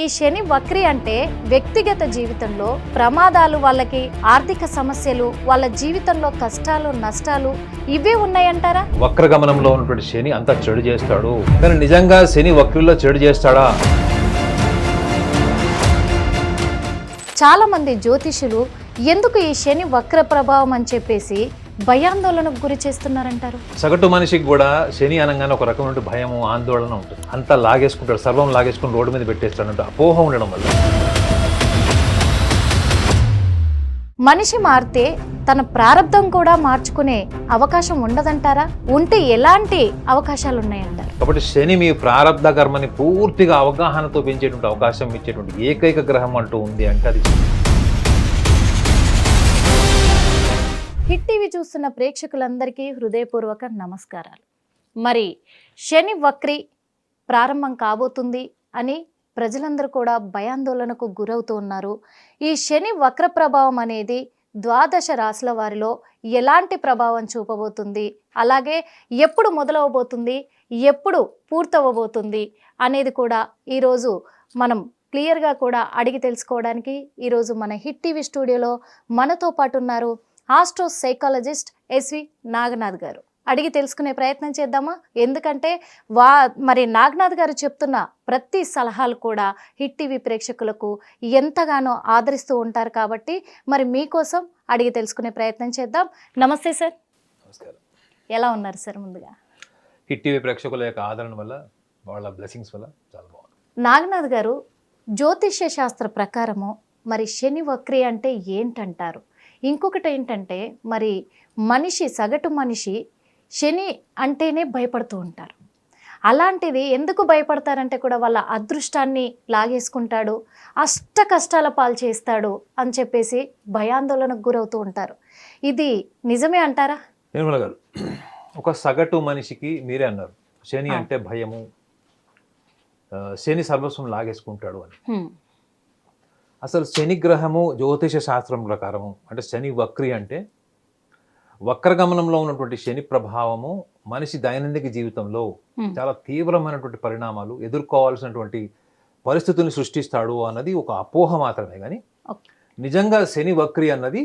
ఈ శని వక్రి అంటే వ్యక్తిగత జీవితంలో ప్రమాదాలు, వాళ్ళకి ఆర్థిక సమస్యలు, వాళ్ళ జీవితంలో కష్టాలు, నష్టాలు ఇవే ఉన్నాయంటారా? వక్రగమనంలో ఉన్నటువంటి శని అంతా చెడు చేస్తాడు. కానీ నిజంగా శని వక్రిలో చెడు చేస్తాడా? చాలా మంది జ్యోతిషులు ఎందుకు ఈ శని వక్ర ప్రభావం అని చెప్పేసి భయాందోళనకు గురి చేస్తున్నారంటారు. సగటు మనిషికి కూడా శని అనగానే ఒక రకమైన భయము, ఆందోళన ఉంటుంది. అంతా లాగేసుకుంటాడు, సర్వం లాగేసుకుని రోడ్డు మీద పెట్టేస్తాడంటే అపోహ ఉండడం వల్ల. మనిషి మారితే తన ప్రారంధం కూడా మార్చుకునే అవకాశం ఉండదంటారా? ఉంటే ఎలాంటి అవకాశాలు ఉన్నాయంటారు? కాబట్టి శని మీ ప్రారంధ కర్మని పూర్తిగా అవగాహనతో పెంచేటువంటి అవకాశం ఇచ్చేటువంటి ఏకైక గ్రహం అంటూ ఉంది అంటే అది శని. హిట్ టీవీ చూస్తున్న ప్రేక్షకులందరికీ హృదయపూర్వక నమస్కారాలు. మరి శని వక్రి ప్రారంభం కాబోతుంది అని ప్రజలందరూ కూడా భయాందోళనకు గురవుతూ ఉన్నారు. ఈ శని వక్ర ప్రభావం అనేది ద్వాదశ రాశుల వారిలో ఎలాంటి ప్రభావం చూపబోతుంది, అలాగే ఎప్పుడు మొదలవబోతుంది, ఎప్పుడు పూర్తవబోతుంది అనేది కూడా ఈరోజు మనం క్లియర్గా కూడా అడిగి తెలుసుకోవడానికి ఈరోజు మన హిట్ టీవీ స్టూడియోలో మనతో పాటు ఉన్నారు ఆస్ట్రో సైకాలజిస్ట్ ఎస్వి నాగనాథ్ గారు. అడిగి తెలుసుకునే ప్రయత్నం చేద్దామా? ఎందుకంటే మరి నాగనాథ్ గారు చెప్తున్న ప్రతి సలహాలు కూడా హిట్ టీవీ ప్రేక్షకులకు ఎంతగానో ఆదరిస్తూ ఉంటారు. కాబట్టి మరి మీకోసం అడిగి తెలుసుకునే ప్రయత్నం చేద్దాం. నమస్తే సార్. నమస్కారం. ఎలా ఉన్నారు సార్? ముందుగా హిట్ టీవీ ప్రేక్షకుల యొక్క ఆదరణ వల్ల, వాళ్ళ బ్లెస్సింగ్స్ వల్ల చాలా బాగుంది. నాగనాథ్ గారు, జ్యోతిష్య శాస్త్ర ప్రకారము మరి శని వక్రి అంటే ఏంటంటారు? ఇంకొకటి ఏంటంటే మరి సగటు మనిషి శని అంటేనే భయపడుతూ ఉంటారు. అలాంటిది ఎందుకు భయపడతారంటే కూడా వాళ్ళ అదృష్టాన్ని లాగేసుకుంటాడు, అష్ట కష్టాల పాలు చేస్తాడు అని చెప్పేసి భయాందోళనకు గురవుతూ ఉంటారు. ఇది నిజమే అంటారా? నిర్మల గారు, ఒక సగటు మనిషికి మీరే అన్నారు శని అంటే భయము, శని సర్వస్వం లాగేసుకుంటాడు అని. అసలు శని గ్రహము జ్యోతిష శాస్త్రం ప్రకారము అంటే శని వక్రి అంటే వక్రగమనంలో ఉన్నటువంటి శని ప్రభావము మనిషి దైనందిక జీవితంలో చాలా తీవ్రమైనటువంటి పరిణామాలు ఎదుర్కోవాల్సినటువంటి పరిస్థితుల్ని సృష్టిస్తాడు అన్నది ఒక అపోహ మాత్రమే. కానీ నిజంగా శని వక్రి అన్నది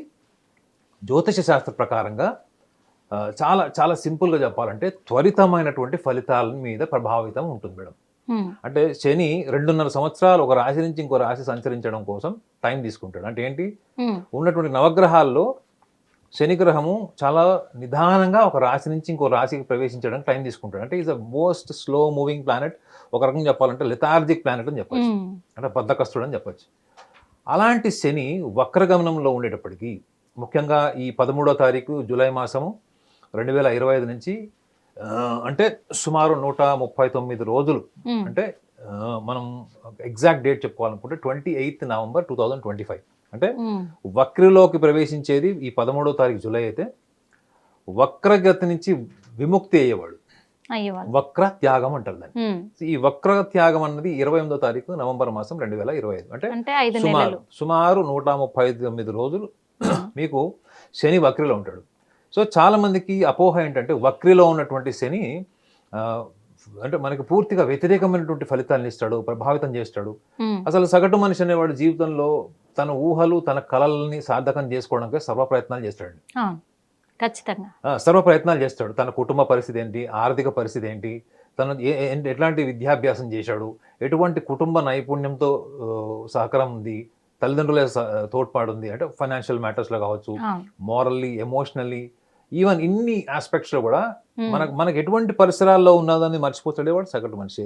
జ్యోతిష శాస్త్ర ప్రకారంగా చాలా చాలా సింపుల్గా చెప్పాలంటే త్వరితమైనటువంటి ఫలితాల మీద ప్రభావితం ఉంటుంది మేడం. అంటే శని 2.5 సంవత్సరాలు ఒక రాశి నుంచి ఇంకో రాశి సంచరించడం కోసం టైం తీసుకుంటాడు. అంటే ఏంటి, ఉన్నటువంటి నవగ్రహాల్లో శని గ్రహము చాలా నిదానంగా ఒక రాశి నుంచి ఇంకో రాశికి ప్రవేశించడానికి టైం తీసుకుంటాడు. అంటే is a most slow moving planet. ఒక రకంగా చెప్పాలంటే లెథార్జిక్ ప్లానెట్ అని చెప్పచ్చు, అంటే బద్ధకస్తుడు అని చెప్పచ్చు. అలాంటి శని వక్రగమనంలో ఉండేటప్పటికీ ముఖ్యంగా ఈ 13వ తారీఖు జూలై మాసము 2025 నుంచి అంటే సుమారు 139 రోజులు, అంటే మనం ఎగ్జాక్ట్ డేట్ చెప్పుకోవాలనుకుంటే 28 నవంబర్ 2025. అంటే వక్రలోకి ప్రవేశించేది ఈ 13వ తారీఖు జూలై అయితే వక్రగతి నుంచి విముక్తి అయ్యేవాడు వక్ర త్యాగం అంటారు దాన్ని. ఈ వక్ర త్యాగం అన్నది 28వ తారీఖు నవంబర్ మాసం 2025. అంటే సుమారు 139 రోజులు మీకు శని వక్రిలో ఉంటాడు. సో చాలా మందికి అపోహ ఏంటంటే వక్రిలో ఉన్నటువంటి శని అంటే మనకి పూర్తిగా వ్యతిరేకమైనటువంటి ఫలితాలను ఇస్తాడు, ప్రభావితం చేస్తాడు. అసలు సగటు మనిషి అనేవాడు జీవితంలో తన ఊహలు, తన కళల్ని సార్థకం చేసుకోవడానికి సర్వ ప్రయత్నాలు చేస్తాడు. ఖచ్చితంగా సర్వ ప్రయత్నాలు చేస్తాడు. తన కుటుంబ పరిస్థితి ఏంటి, ఆర్థిక పరిస్థితి ఏంటి, తను ఎట్లాంటి విద్యాభ్యాసం చేశాడు, ఎటువంటి కుటుంబ నైపుణ్యంతో సహకారం ఉంది, తల్లిదండ్రుల తోడ్పాటు ఉంది, అంటే ఫైనాన్షియల్ మ్యాటర్స్లో కావచ్చు, మోరల్లీ, ఎమోషనల్లీ, ఈవెన్ ఇన్ని ఆస్పెక్ట్స్లో కూడా మనకు ఎటువంటి పరిసరాల్లో ఉన్నదని మర్చిపోతాడే వాడు సగటు మనిషి.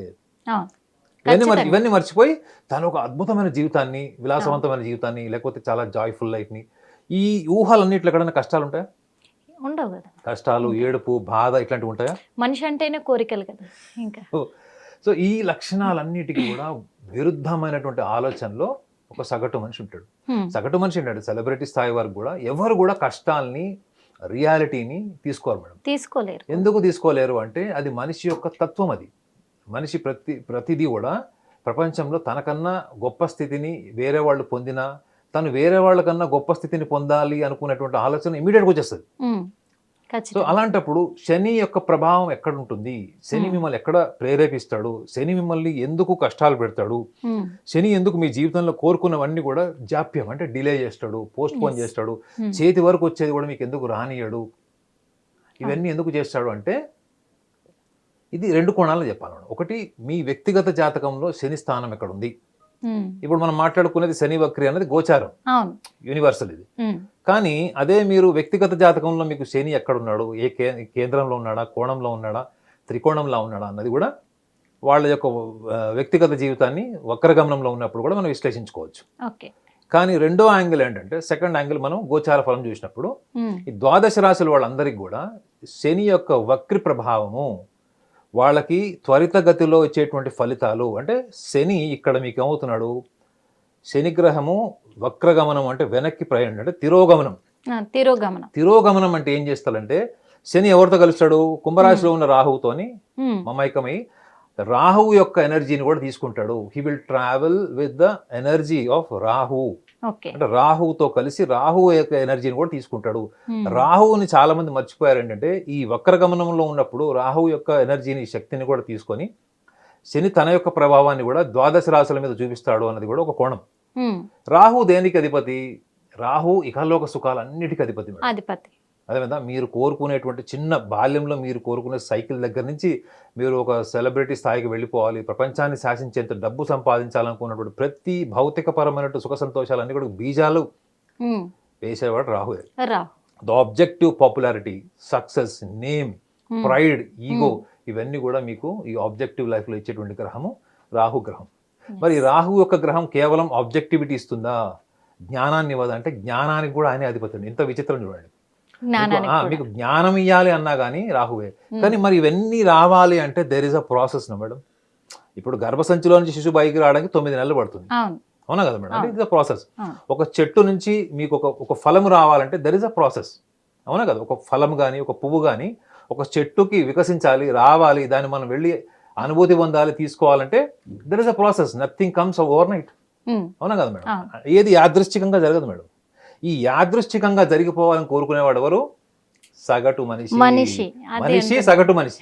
ఇవన్నీ మర్చిపోయి తను ఒక అద్భుతమైన జీవితాన్ని, విలాసవంతమైన జీవితాన్ని, లేకపోతే చాలా జాయ్ఫుల్ లైఫ్ని, ఈ ఊహలన్నిట్లో ఎక్కడైనా కష్టాలు ఉంటాయా? ఉండవు కదా. కష్టాలు, ఏడుపు, బాధ ఇట్లాంటివి ఉంటాయా? మనిషి అంటేనే కోరికలు కదా. ఇంకా సో ఈ లక్షణాలన్నిటికీ కూడా విరుద్ధమైనటువంటి ఆలోచనలో ఒక సగటు మనిషి ఉంటాడు. సగటు మనిషి ఉంటాడు సెలబ్రిటీ స్థాయి వరకు కూడా ఎవరు కూడా కష్టాల్ని, రియాలిటీని తీసుకోరు మేడం. తీసుకోలేరు. ఎందుకు తీసుకోలేరు అంటే అది మనిషి యొక్క తత్వం. అది మనిషి ప్రతిదీ కూడా ప్రపంచంలో తనకన్నా గొప్ప స్థితిని వేరే వాళ్ళు పొందినా, తను వేరే వాళ్ళకన్నా గొప్ప స్థితిని పొందాలి అనుకునేటువంటి ఆలోచన ఇమీడియట్గా వచ్చేస్తుంది. సో ఖచ్చితంగా. అలాంటప్పుడు శని యొక్క ప్రభావం ఎక్కడ ఉంటుంది, శని మిమ్మల్ని ఎక్కడ ప్రేరేపిస్తాడు, శని మిమ్మల్ని ఎందుకు కష్టాలు పెడతాడు, ఉమ్, శని ఎందుకు మీ జీవితంలో కోరుకున్నవన్నీ కూడా జాప్యం అంటే డిలే చేస్తాడు, పోస్ట్ పోన్ Yes. చేస్తాడు, ఉమ్, చేతి వరకు వచ్చేది కూడా మీకు ఎందుకు రానియడు, ఇవన్నీ ఎందుకు చేస్తాడు అంటే ఇది రెండు కోణాలు చెప్పాలి మనం. ఒకటి మీ వ్యక్తిగత జాతకంలో శని స్థానం ఎక్కడ ఉంది. ఉమ్, ఇప్పుడు మనం మాట్లాడుకునేది శని వక్రి అనేది గోచారం, అవును. యూనివర్సల్ ఇది. ఉమ్, కానీ అదే మీరు వ్యక్తిగత జాతకంలో మీకు శని ఎక్కడున్నాడు, ఏ కేంద్రంలో ఉన్నాడా, కోణంలో ఉన్నాడా, త్రికోణంలో ఉన్నాడా అన్నది కూడా వాళ్ళ యొక్క వ్యక్తిగత జీవితాన్ని వక్రగమనంలో ఉన్నప్పుడు కూడా మనం విశ్లేషించుకోవచ్చు. ఓకే. కానీ రెండో యాంగిల్ ఏంటంటే, సెకండ్ యాంగిల్ మనం గోచార ఫలం చూసినప్పుడు ఉమ్, ఈ ద్వాదశ రాశుల వాళ్ళందరికీ కూడా శని యొక్క వక్రి ప్రభావము వాళ్ళకి త్వరితగతిలో వచ్చేటువంటి ఫలితాలు అంటే శని ఇక్కడ మీకు ఏమవుతున్నాడు, శని గ్రహము వక్రగమనం అంటే వెనక్కి ప్రయాణం అంటే తిరోగమనం. తిరోగమనం. తిరోగమనం అంటే ఏం చేస్తాడంటే శని ఎవరితో కలుస్తాడు, కుంభరాశిలో ఉన్న రాహువుతోని ఉమ్, మమైకమై రాహువు యొక్క ఎనర్జీని కూడా తీసుకుంటాడు. He will travel with the energy of Rahu okay. అంటే రాహువుతో కలిసి రాహువు యొక్క ఎనర్జీని కూడా తీసుకుంటాడు. ఉమ్, రాహువుని చాలా మంది మర్చిపోయారు ఏంటంటే ఈ వక్రగమనంలో ఉన్నప్పుడు రాహువు యొక్క ఎనర్జీని శక్తిని కూడా తీసుకొని శని తన యొక్క ప్రభావాన్ని కూడా ద్వాదశ రాశుల మీద చూపిస్తాడు అన్నది కూడా ఒక కోణం. ఉమ్, రాహు దేనికి అధిపతి, రాహు ఇహలోక సుఖాలన్నిటికీ అధిపతి మేడం. అధిపతి. అదేవిధంగా మీరు కోరుకునేటువంటి చిన్న బాల్యంలో మీరు కోరుకునే సైకిల్ దగ్గర నుంచి మీరు ఒక సెలబ్రిటీ స్థాయికి వెళ్ళిపోవాలి, ప్రపంచాన్ని శాసించేంత డబ్బు సంపాదించాలనుకున్నటువంటి ప్రతి భౌతికపరమైనటువంటి సుఖ సంతోషాలన్నీ కూడా బీజాలు ఉమ్, వేసేవాడు రాహువే. రా. The objective popularity, success, name, um, pride, ego ఇవన్నీ కూడా మీకు ఈ ఆబ్జెక్టివ్ లైఫ్లో ఇచ్చేటువంటి గ్రహము రాహు గ్రహం. మరి రాహు యొక్క గ్రహం కేవలం ఆబ్జెక్టివిటీ ఇస్తుందా, జ్ఞానాన్ని ఇవ్వదా అంటే జ్ఞానానికి కూడా ఆయనే అధిపతి. ఇంత విచిత్రం చూడండి. జ్ఞానానికి కూడా. మీకు జ్ఞానం ఇవ్వాలి అన్నా కానీ రాహువే. కానీ మరి ఇవన్నీ రావాలి అంటే దేర్ ఇస్ అ ప్రాసెస్ నా మేడం. ఇప్పుడు గర్భసంచిలో నుంచి శిశువు బయటికి రావడానికి 9 నెలలు పడుతుంది, అవును. అవునా కదా మేడం? అంటే ఇట్స్ అ ప్రాసెస్. అవును. ఒక చెట్టు నుంచి మీకు ఒక ఫలం రావాలంటే దెర్ ఇస్ అ ప్రాసెస్, అవునా కదా? ఒక ఫలం కానీ ఒక పువ్వు కానీ ఒక చెట్టుకి వికసించాలి, రావాలి, దాన్ని మనం వెళ్ళి అనుభూతి పొందాలి, తీసుకోవాలంటే there is a process. Nothing comes overnight, um, అవునా కదా మేడం? అవును. ఏది యాదృశ్చికంగా జరగదు మేడం. ఈ యాదృశ్చికంగా జరిగిపోవాలని కోరుకునేవాడు ఎవరు? సగటు మనిషి. మనిషి. అదే మనిషి అంటున్నా. సగటు మనిషి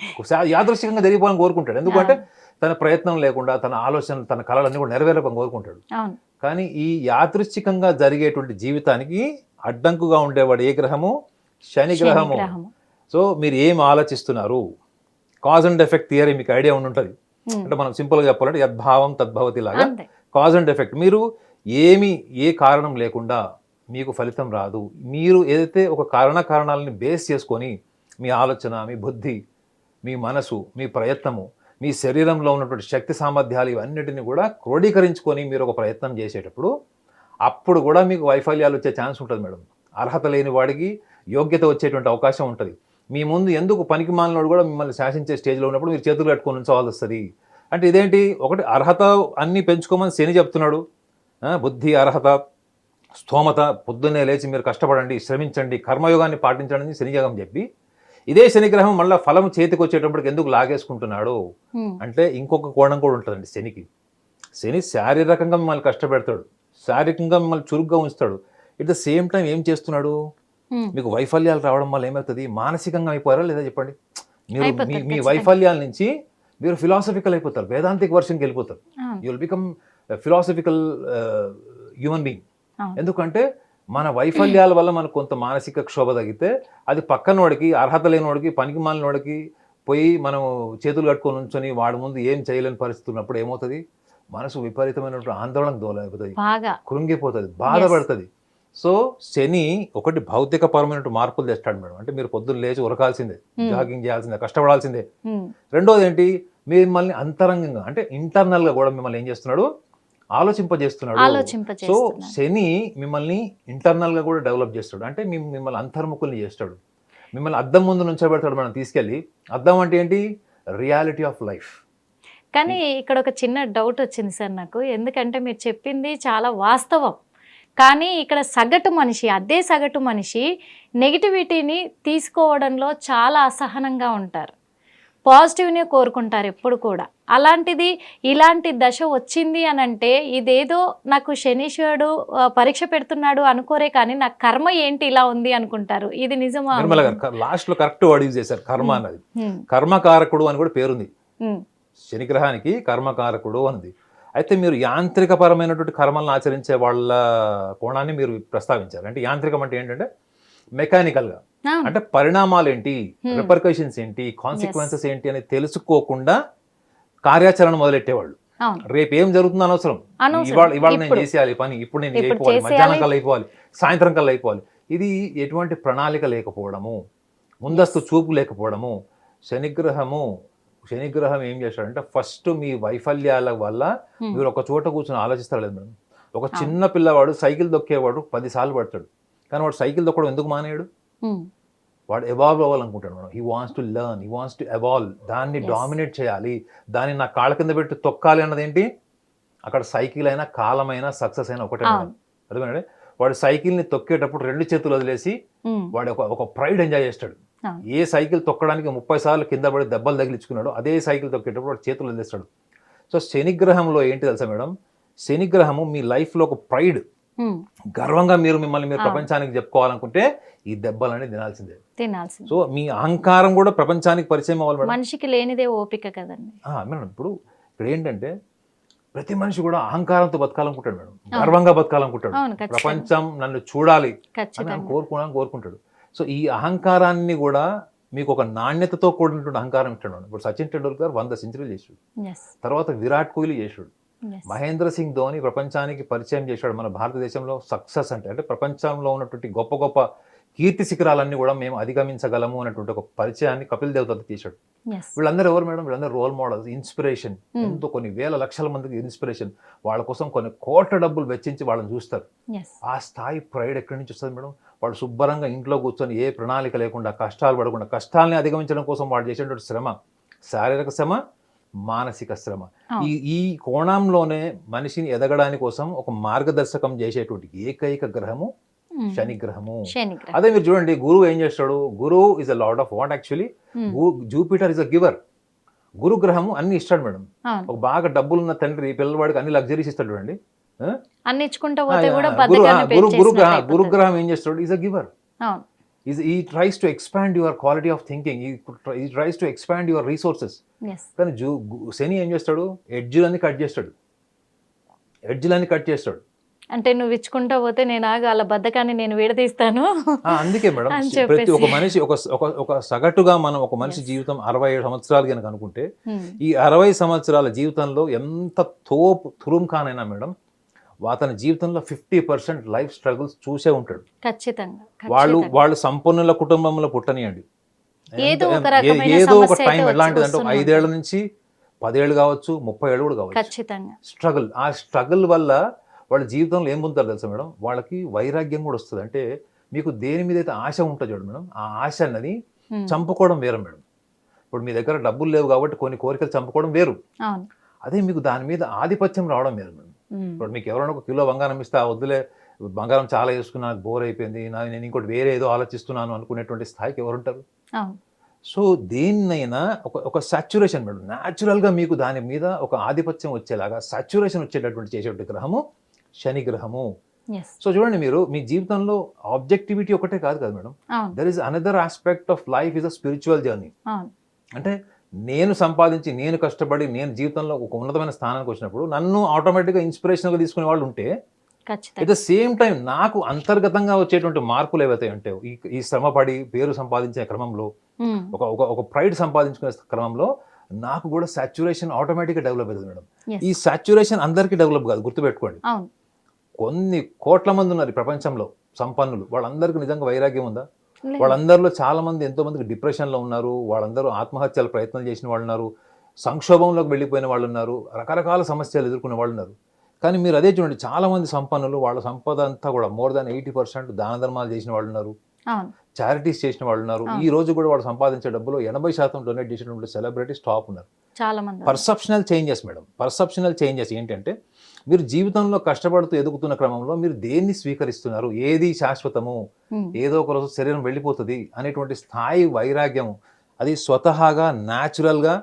యాదృశ్చికంగా జరిగిపోవాలని కోరుకుంటాడు. ఎందుకంటే తన ప్రయత్నం లేకుండా తన ఆలోచనలు తన కళలన్నీ కూడా నెరవేరపని కోరుకుంటాడు. అవును. కానీ ఈ యాదృశ్చికంగా జరిగేటువంటి జీవితానికి అడ్డంకుగా ఉండేవాడు ఏ గ్రహము? శని గ్రహము. గ్రహము. సో మీరు ఏం ఆలోచిస్తున్నారు, కాజ్ అండ్ ఎఫెక్ట్ థియరీ మీకు ఐడియా ఉంటుంది. ఉమ్, అంటే మనం సింపుల్గా చెప్పాలంటే యద్భావం తద్భవతి లాగా అంతే. Cause and effect. మీరు ఏ కారణం లేకుండా మీకు ఫలితం రాదు. మీరు ఏదైతే ఒక కారణాలని బేస్ చేసుకొని మీ ఆలోచన, మీ బుద్ధి, మీ మనసు, మీ ప్రయత్నము, మీ శరీరంలో ఉన్నటువంటి శక్తి సామర్థ్యాలు ఇవన్నిటిని కూడా క్రోడీకరించుకొని మీరు ఒక ప్రయత్నం చేసేటప్పుడు అప్పుడు కూడా మీకు వైఫల్యాలు వచ్చే ఛాన్స్ ఉంటుంది మేడం. అర్హత లేని వాడికి యోగ్యత వచ్చేటువంటి అవకాశం ఉంటుంది. మీ ముందు ఎందుకు పనికి మాలినోడు కూడా మిమ్మల్ని శాసించే స్టేజ్లో ఉన్నప్పుడు మీరు చేతులు కట్టుకొని ఉంచవలసి వస్తుంది. అంటే ఇదేంటి, ఒకటి అర్హత అన్నీ పెంచుకోమని శని చెప్తున్నాడు. బుద్ధి, అర్హత, స్థోమత, పొద్దున్నే లేచి మీరు కష్టపడండి, శ్రమించండి, కర్మయోగాన్ని పాటించండి అని శనిగ్రహం చెప్పి ఇదే శనిగ్రహం మళ్ళీ ఫలం చేతికి వచ్చేటప్పటికి ఎందుకు లాగేసుకుంటున్నాడు ఉమ్, అంటే ఇంకొక కోణం కూడా ఉంటుందండి శనికి. శని శారీరకంగా మిమ్మల్ని కష్టపెడతాడు, శారీరకంగా మిమ్మల్ని చురుగ్గా ఉంచుతాడు. ఎట్ ద సేమ్ టైం ఏం చేస్తున్నాడు, ఉమ్, మీకు వైఫల్యాలు రావడం వల్ల ఏమవుతుంది, మానసికంగా అయిపోయారా లేదా చెప్పండి. మీరు అయిపోతారు మీ ఖచ్చితంగా. వైఫల్యాల నుంచి మీరు ఫిలాసఫికల్ అయిపోతారు, వేదాంతిక వర్షన్కి వెళ్ళిపోతారు. అవును. You will become philosophical human being. అవును. ఎందుకంటే మన వైఫల్యాల వల్ల మనకు కొంత మానసిక క్షోభ తగ్గితే అది పక్కనోడికి, అర్హత లేనివాడికి, పనికి మాలినోడికి పోయి మనం చేతులు కట్టుకొని ఉంచొని వాడి ముందు ఏం చేయలేని పరిస్థితి ఉన్నప్పుడు ఏమవుతుంది, మనసు విపరీతమైనటువంటి ఆందోళనకు దోలైపోతుంది, బాగా కృంగిపోతుంది, బాధపడుతుంది. సో శని ఒకటి భౌతిక పరమైన మార్పులు తెస్తాడు మేడం. అంటే మీరు పొద్దున్న లేచి ఉరకాల్సిందే, జాగింగ్ చేయాల్సిందే, కష్టపడాల్సిందే. ఉమ్, రెండోది ఏంటి, మిమ్మల్ని అంతరంగంగా అంటే ఇంటర్నల్ గా కూడా మిమ్మల్ని ఏం చేస్తున్నాడు, ఆలోచింపజేస్తున్నాడు. సో ఆలోచింపజేస్తున్నాడు. శని మిమ్మల్ని ఇంటర్నల్ గా కూడా డెవలప్ చేస్తాడు. అంటే మిమ్మల్ని అంతర్ముఖుల్ని చేస్తాడు, మిమ్మల్ని అద్దం ముందు నుంచోబెడతాడు. మనం తీసుకెళ్ళి అద్దం అంటే ఏంటి, రియాలిటీ ఆఫ్ లైఫ్. కానీ ఇక్కడ ఒక చిన్న డౌట్ వచ్చింది సార్ నాకు. ఎందుకంటే మీరు చెప్పింది చాలా వాస్తవం. కానీ ఇక్కడ సగటు మనిషి, అదే సగటు మనిషి నెగిటివిటీని తీసుకోవడంలో చాలా అసహనంగా ఉంటారు. పాజిటివ్నే కోరుకుంటారు ఎప్పుడు కూడా. అలాంటిది ఇలాంటి దశ వచ్చింది అని అంటే ఇదేదో నాకు శనీశ్వరుడు పరీక్ష పెడుతున్నాడు అనుకోరే కానీ నా కర్మ ఏంటి ఇలా ఉంది అనుకుంటారు. ఇది నిజమా? నిర్మల గారు లాస్ట్ లో కరెక్ట్ వర్డ్ యూజ్ చేశారు, కర్మ అన్నది. కర్మకారకుడు అని కూడా పేరుంది శనిగ్రహానికి, కర్మకారకుడు అన్నది. అయితే మీరు యాంత్రికపరమైనటువంటి కర్మలను ఆచరించే వాళ్ళ కోణాన్ని మీరు ప్రస్తావించారు. అంటే యాంత్రికం అంటే ఏంటంటే మెకానికల్ గా, అంటే పరిణామాలు ఏంటి, రిపర్కషన్స్ ఏంటి, కాన్సిక్వెన్సెస్ ఏంటి అని తెలుసుకోకుండా కార్యాచరణ మొదలెట్టేవాళ్ళు. రేపు ఏం జరుగుతుందో అనవసరం, ఇవాళ నేను చేసేయాలి పని, ఇప్పుడు నేను అయిపోవాలి, మధ్యాహ్నం కల్లా అయిపోవాలి, సాయంత్రం కల్లా అయిపోవాలి. ఇది ఎటువంటి ప్రణాళిక లేకపోవడము, ముందస్తు చూపు లేకపోవడము. శనిగ్రహం ఏం చేస్తాడంటే ఫస్ట్ మీ వైఫల్యాల వల్ల మీరు ఒక చోట కూర్చొని ఆలోచిస్తారు లేదు మేడం. ఒక చిన్న పిల్లవాడు సైకిల్ దొక్కేవాడు 10 సార్లు పడతాడు, కానీ వాడు సైకిల్ దొక్కడం ఎందుకు మానేయాడు? వాడు ఎవాల్వ్ అవ్వాలనుకుంటాడు madam. He wants to learn, he wants to evolve. దాన్ని డామినేట్ చేయాలి, దాన్ని నా కాళ్ళ కింద పెట్టి తొక్కాలి అన్నది ఏంటి? అక్కడ సైకిల్ అయినా కాలమైనా సక్సెస్ అయినా ఒకటే మేడం. అర్థమైనా? వాడు సైకిల్ని తొక్కేటప్పుడు 2 చేతులు వదిలేసి వాడు ఒక ప్రైడ్ ఎంజాయ్ చేస్తాడు. ఏ సైకిల్ తొక్కడానికి 30 సార్లు కింద పడి దెబ్బలు తగిలించుకున్నాడు, అదే సైకిల్ తొక్కేటప్పుడు వాడు చేతులు వదిలేస్తాడు. సో శనిగ్రహంలో ఏంటి తెలుసా మేడం? శనిగ్రహము మీ లైఫ్లో ఒక ప్రైడ్, గర్వంగా మిమ్మల్ని ప్రపంచానికి చెప్పుకోవాలనుకుంటే ఈ దెబ్బలని తినాల్సిందే. సో మీ అహంకారం కూడా ప్రపంచానికి పరిచయం అవ్వాలి మేడం. మనిషికి లేనిదే ఓపిక కదండి మేడం. ఇప్పుడు ఇక్కడ ఏంటంటే ప్రతి మనిషి కూడా అహంకారంతో బతకాలనుకుంటాడు మేడం, గర్వంగా బతకాలనుకుంటాడు. ప్రపంచం నన్ను చూడాలి అని కోరుకుంటాడు. సో ఈ అహంకారాన్ని కూడా మీకు ఒక నాణ్యతతో కూడినటువంటి అహంకారం ఇచ్చాడు. ఇప్పుడు సచిన్ టెండూల్కర్ 100 సెంచరీలు చేసాడు, తర్వాత విరాట్ కోహ్లీ చేసాడు, మహేంద్ర సింగ్ ధోని ప్రపంచానికి పరిచయం చేశాడు. మన భారతదేశంలో సక్సెస్ అంటే ప్రపంచంలో ఉన్నటువంటి గొప్ప గొప్ప కీర్తి శిఖరాలన్నీ కూడా మేము అధిగమించగలము అన్నటువంటి ఒక పరిచయాన్ని కపిల్ దేవ్ తో తీశాడు. వీళ్ళందరూ ఎవరు మేడం? వీళ్ళందరూ రోల్ మోడల్స్, ఇన్స్పిరేషన్. ఎంతో కొన్ని వేల లక్షల మందికి ఇన్స్పిరేషన్. వాళ్ళ కోసం కొన్ని కోట్ల డబ్బులు వెచ్చించి వాళ్ళని చూస్తారు. ఆ స్థాయి ప్రైడ్ ఎక్కడి నుంచి వస్తుంది మేడం? వాళ్ళు శుభ్రంగా ఇంట్లో కూర్చొని ఏ ప్రణాళిక లేకుండా, కష్టాలు పడకుండా, కష్టాలని అధిగమించడం కోసం వాళ్ళు చేసేటువంటి శ్రమ, శారీరక శ్రమ, మానసిక శ్రమ. ఈ కోణంలోనే మనిషిని ఎదగడానికి కోసం ఒక మార్గదర్శకం చేసేటువంటి ఏకైక గ్రహము శనిగ్రహము. అదే మీరు చూడండి, గురువు ఏం చేస్తాడు? గురువు is a lord of what actually? Jupiter is a giver. గురు గ్రహము అన్ని ఇస్తాడు మేడం. ఒక బాగా డబ్బులున్న తండ్రి పిల్లవాడికి అన్ని లగ్జరీస్ ఇస్తాడు చూడండి. గురుగ్రహం ఏం చేస్తాడు? Is a giver. He tries to expand your quality of thinking. He tries to expand your resources. కానీ శని ఏం చేస్తాడు? ఎడ్జ్లన్నీ కట్ చేస్తాడు. అంటే నువ్వు ఇచ్చుకుంటా పోతే నేను వాళ్ళ బద్ధకాన్ని నేను విడదీస్తాను. అందుకే మేడం ప్రతి ఒక మనిషి ఒక సగటుగా మనం ఒక మనిషి జీవితం 67 సంవత్సరాలు కనుక అనుకుంటే, ఈ 60 సంవత్సరాల జీవితంలో ఎంత తురుంఖానైనా మేడం అతని జీవితంలో 50% లైఫ్ స్ట్రగుల్స్ చూసే ఉంటాడు. ఖచ్చితంగా. వాళ్ళు సంపన్నుల కుటుంబంలో పుట్టనియండి, ఏదో ఒక టైం ఎలాంటిది అంటే 5 ఏళ్ల నుంచి 10 ఏళ్ళు కావచ్చు, 30 ఏళ్ళు కూడా కావచ్చు, స్ట్రగుల్. ఆ స్ట్రగుల్ వల్ల వాళ్ళ జీవితంలో ఏం పొందుతారు తెలుసా మేడం? వాళ్ళకి వైరాగ్యం కూడా వస్తుంది. అంటే మీకు దేని మీద అయితే ఆశ ఉంటుంది చూడండి మేడం, ఆ ఆశ అన్నది చంపుకోవడం వేరు మేడం. ఇప్పుడు మీ దగ్గర డబ్బులు లేవు కాబట్టి కొన్ని కోరికలు చంపుకోవడం వేరు, అదే మీకు దాని మీద ఆధిపత్యం రావడం వేరు మేడం. ఇప్పుడు మీకు ఎవరైనా 1 కిలో బంగారం ఇస్తే వద్దులే, బంగారం చాలా వేసుకున్నా, బోర్ అయిపోయింది, నేను ఇంకోటి వేరే ఏదో ఆలోచిస్తున్నాను అనుకునేటువంటి స్థాయికి ఎవరుంటారు? సో దేన్నైనా ఒక సాచ్యురేషన్ మేడం, న్యాచురల్గా మీకు దాని మీద ఒక ఆధిపత్యం వచ్చేలాగా సాచ్యురేషన్ వచ్చేటటువంటి చేసేటువంటి గ్రహము శని గ్రహము. సో చూడండి, మీరు మీ జీవితంలో ఆబ్జెక్టివిటీ ఒకటే కాదు కదా madam, there is another aspect of life is a spiritual journey. అంటే నేను సంపాదించి, నేను కష్టపడి, నేను జీవితంలో ఒక ఉన్నతమైన స్థానానికి వచ్చినప్పుడు నన్ను ఆటోమేటిక్గా ఇన్స్పిరేషన్గా తీసుకునే వాళ్ళు ఉంటే, ఎట్ ద సేమ్ టైం నాకు అంతర్గతంగా వచ్చేటువంటి మార్పులు ఏవైతే ఉంటాయో, ఈ శ్రమపడి పేరు సంపాదించే క్రమంలో, ఒక ప్రైడ్ సంపాదించుకునే క్రమంలో నాకు కూడా సాచ్యురేషన్ ఆటోమేటిక్గా డెవలప్ అవుతుంది మేడం. ఈ సాచ్యురేషన్ అందరికీ డెవలప్ కాదు, గుర్తుపెట్టుకోండి. కొన్ని కోట్ల మంది ఉన్నారు ఈ ప్రపంచంలో సంపన్నులు, వాళ్ళందరికీ నిజంగా వైరాగ్యం ఉందా? వాళ్ళందరిలో చాలా మంది, ఎంతో మందికి డిప్రెషన్లో ఉన్నారు, వాళ్ళందరూ ఆత్మహత్యల ప్రయత్నాలు చేసిన వాళ్ళు ఉన్నారు, సంక్షోభంలోకి వెళ్ళిపోయిన వాళ్ళు ఉన్నారు, రకరకాల సమస్యలు ఎదుర్కొనే వాళ్ళు ఉన్నారు. కానీ మీరు అదే చూడండి, చాలా మంది సంపన్నులు వాళ్ళ సంపద అంతా కూడా మోర్ దాన్ 80% దాన ధర్మాలు చేసిన వాళ్ళు ఉన్నారు, చారిటీస్ చేసిన వాళ్ళు ఉన్నారు. ఈ రోజు కూడా వాళ్ళు సంపాదించే డబ్బులో 80% డొనేట్ చేసినటువంటి సెలబ్రిటీస్ టాప్ ఉన్నారు. Perceptional changes madam. Perceptional changes ఏంటంటే, మీరు జీవితంలో కష్టపడుతూ ఎదుగుతున్న క్రమంలో మీరు దేన్ని స్వీకరిస్తున్నారు, ఏది శాశ్వతము, ఏదో ఒక రోజు శరీరం వెళ్ళిపోతుంది అనేటువంటి స్థాయి వైరాగ్యం, అది స్వతహాగా న్యాచురల్గా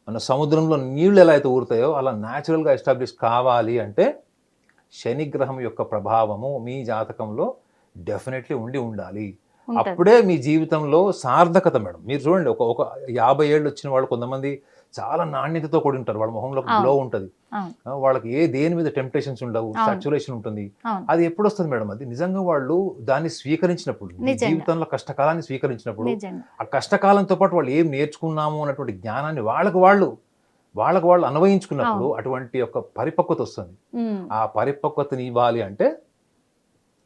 మన సముద్రంలో నీళ్లు ఎలా అయితే ఊరుతాయో అలా న్యాచురల్గా ఎస్టాబ్లిష్ కావాలి అంటే శనిగ్రహం యొక్క ప్రభావము మీ జాతకంలో డెఫినెట్లీ ఉండాలి. అప్పుడే మీ జీవితంలో సార్థకత మేడం. మీరు చూడండి, ఒక 50 ఏళ్ళు వచ్చిన వాళ్ళు కొంతమంది చాలా నాణ్యతతో కూడి ఉంటారు, వాళ్ళ మొహంలో గ్లో ఉంటుంది, వాళ్ళకి దేని మీద టెంప్టేషన్స్ ఉండవు, సాచురేషన్ ఉంటుంది. అది ఎప్పుడు వస్తుంది మేడం? అది నిజంగా వాళ్ళు దాన్ని స్వీకరించినప్పుడు, జీవితంలో కష్టకాలాన్ని స్వీకరించినప్పుడు, ఆ కష్టకాలంతో పాటు వాళ్ళు ఏం నేర్చుకున్నాము అన్నటువంటి జ్ఞానాన్ని వాళ్ళకు వాళ్ళు అన్వయించుకున్నప్పుడు అటువంటి ఒక పరిపక్వత వస్తుంది. ఆ పరిపక్వతని ఇవ్వాలి అంటే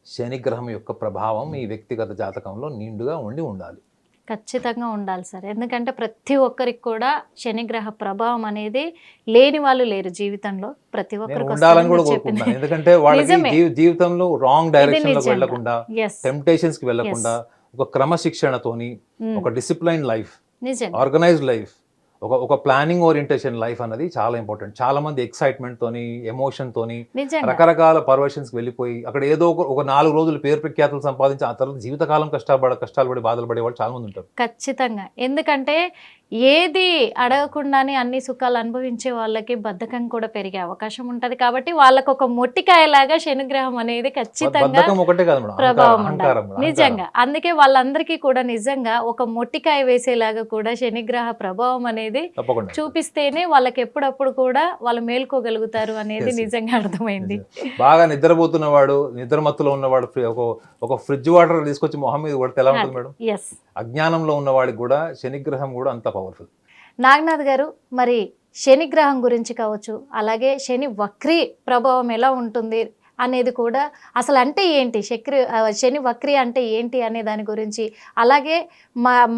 శనిగ్రహం యొక్క ప్రభావం ఈ వ్యక్తిగత జాతకంలో నిండుగా ఉండాలి. ఖచ్చితంగా ఉండాలి సార్. ఎందుకంటే ప్రతి ఒక్కరికి కూడా శనిగ్రహ ప్రభావం అనేది లేని వాళ్ళు లేరు జీవితంలో. ప్రతి ఒక్కరికి ఉండాలని కూడా కోరుకుంటున్నాను. ఎందుకంటే వాళ్ళకి జీవితంలో రాంగ్ డైరెక్షన్ లోకి వెళ్లకుండా, టెంప్టేషన్స్ కి వెళ్లకుండా, ఒక క్రమశిక్షణతోని, ఒక డిసిప్లైన్ లైఫ్, ఆర్గనైజ్డ్ లైఫ్, ఒక ప్లానింగ్ ఓరియంటేషన్ లైఫ్ అన్నది చాలా ఇంపార్టెంట్. చాలా మంది ఎక్సైట్మెంట్ తోని, ఎమోషన్ తోని, రకరకాల పర్వర్షన్స్ వెళ్ళిపోయి అక్కడ ఏదో ఒక 4 రోజులు పేరు ప్రఖ్యాతులు సంపాదించి ఆ తర్వాత జీవితకాలం కష్టాలు పడి బాధలు పడే వాళ్ళు చాలా మంది ఉంటారు. ఖచ్చితంగా. ఎందుకంటే ఏది అడగకుండానే అన్ని సుఖాలు అనుభవించే వాళ్ళకి బద్ధకం కూడా పెరిగే అవకాశం ఉంటది. కాబట్టి వాళ్ళకు ఒక మొట్టికాయలాగా శనిగ్రహం అనేది ఖచ్చితంగా ప్రభావం ఉండాలి. నిజంగా. అందుకే వాళ్ళందరికీ కూడా నిజంగా ఒక మొట్టికాయ వేసేలాగా కూడా శనిగ్రహ ప్రభావం అనేది చూపిస్తేనే వాళ్ళకి ఎప్పుడప్పుడు కూడా వాళ్ళు మేల్కోగలుగుతారు అనేది నిజంగా అర్థమైంది. బాగా నిద్రపోతున్నవాడు, నిద్రమత్తులో ఉన్నవాడు ఒక ఫ్రిడ్జ్ వాటర్ తీసుకొచ్చి మొహం మీద కొడితే ఎలా ఉంటుంది మేడం? అజ్ఞానంలో ఉన్నవాడికి కూడా శనిగ్రహం కూడా అంత పవర్ఫుల్. నాగనాథ్ గారు, మరి శనిగ్రహం గురించి కావచ్చు, అలాగే శని వక్రీ ప్రభావం ఎలా ఉంటుంది అనేది కూడా, అసలు అంటే ఏంటి శని వక్రీ అంటే ఏంటి అనే దాని గురించి, అలాగే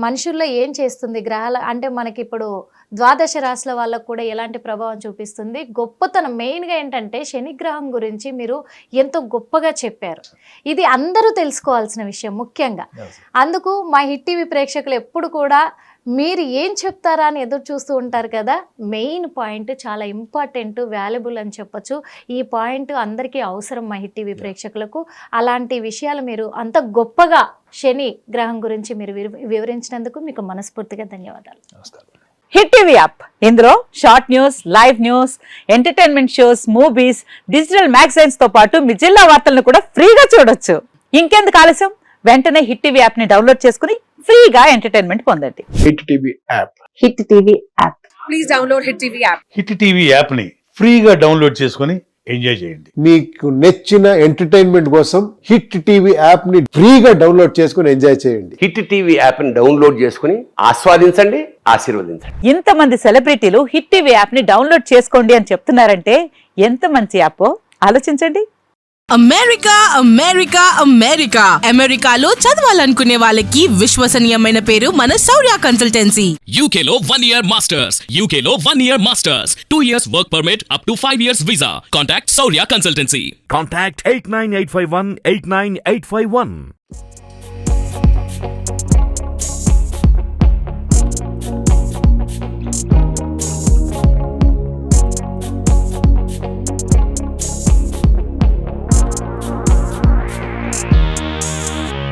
మనుషుల్లో ఏం చేస్తుంది గ్రహాల అంటే మనకి ఇప్పుడు ద్వాదశ రాశుల వాళ్ళకు కూడా ఎలాంటి ప్రభావం చూపిస్తుంది, గొప్పతనం మెయిన్గా ఏంటంటే శనిగ్రహం గురించి మీరు ఎంతో గొప్పగా చెప్పారు. ఇది అందరూ తెలుసుకోవాల్సిన విషయం ముఖ్యంగా. అందుకు మా హిట్ టీవీ ప్రేక్షకులు ఎప్పుడు కూడా మీరు ఏం చెప్తారా అని ఎదురు చూస్తూ ఉంటారు కదా. మెయిన్ పాయింట్ చాలా ఇంపార్టెంట్, వాల్యుబుల్ అని చెప్పొచ్చు. ఈ పాయింట్ అందరికీ అవసరం మా హిట్ టీవీ ప్రేక్షకులకు. అలాంటి విషయాలు మీరు అంత గొప్పగా శని గ్రహం గురించి మీరు వివరించినందుకు మీకు మనస్ఫూర్తిగా ధన్యవాదాలు. హిట్ టీవీ యాప్, ఇందులో short news, live news, entertainment shows, movies, digital magazines తో పాటు మీ జిల్లా వార్తలను కూడా ఫ్రీగా చూడొచ్చు. ఇంకెందుకు ఆలస్యం, వెంటనే హిట్ టీవీ యాప్ ని డౌన్లోడ్ చేసుకుని ఫ్రీగా ఎంటర్టైన్మెంట్ పొందండి. Hit TV app. Hit TV app. Please download hit TV app. Hit TV app ని ఫ్రీగా డౌన్లోడ్ చేసుకుని ఎంజాయ్ చేయండి. మీకు నచ్చిన ఎంటర్టైన్మెంట్ కోసం హిట్ టీవీ యాప్ ని ఫ్రీగా డౌన్లోడ్ చేసుకుని ఎంజాయ్ చేయండి. హిట్ టీవీ యాప్ ని డౌన్లోడ్ చేసుకుని ఆస్వాదించండి, ఆశీర్వదించండి. ఇంతమంది సెలబ్రిటీలు హిట్ టీవీ యాప్ ని డౌన్లోడ్ చేసుకోండి అని చెప్తున్నారంటే ఎంత మంచి యాప్ ఆలోచించండి. అమెరికా అమెరికా అమెరికా అమెరికాలో చదవాలనుకునే వాళ్ళకి విశ్వసనీయమైన పేరు మన శౌర్య కన్సల్టెన్సీ. UK లో 1 year masters, UK లో 1 year masters, 2 years work permit up to 5 years visa. Contact Shaurya Consultancy. Contact 89851 89851.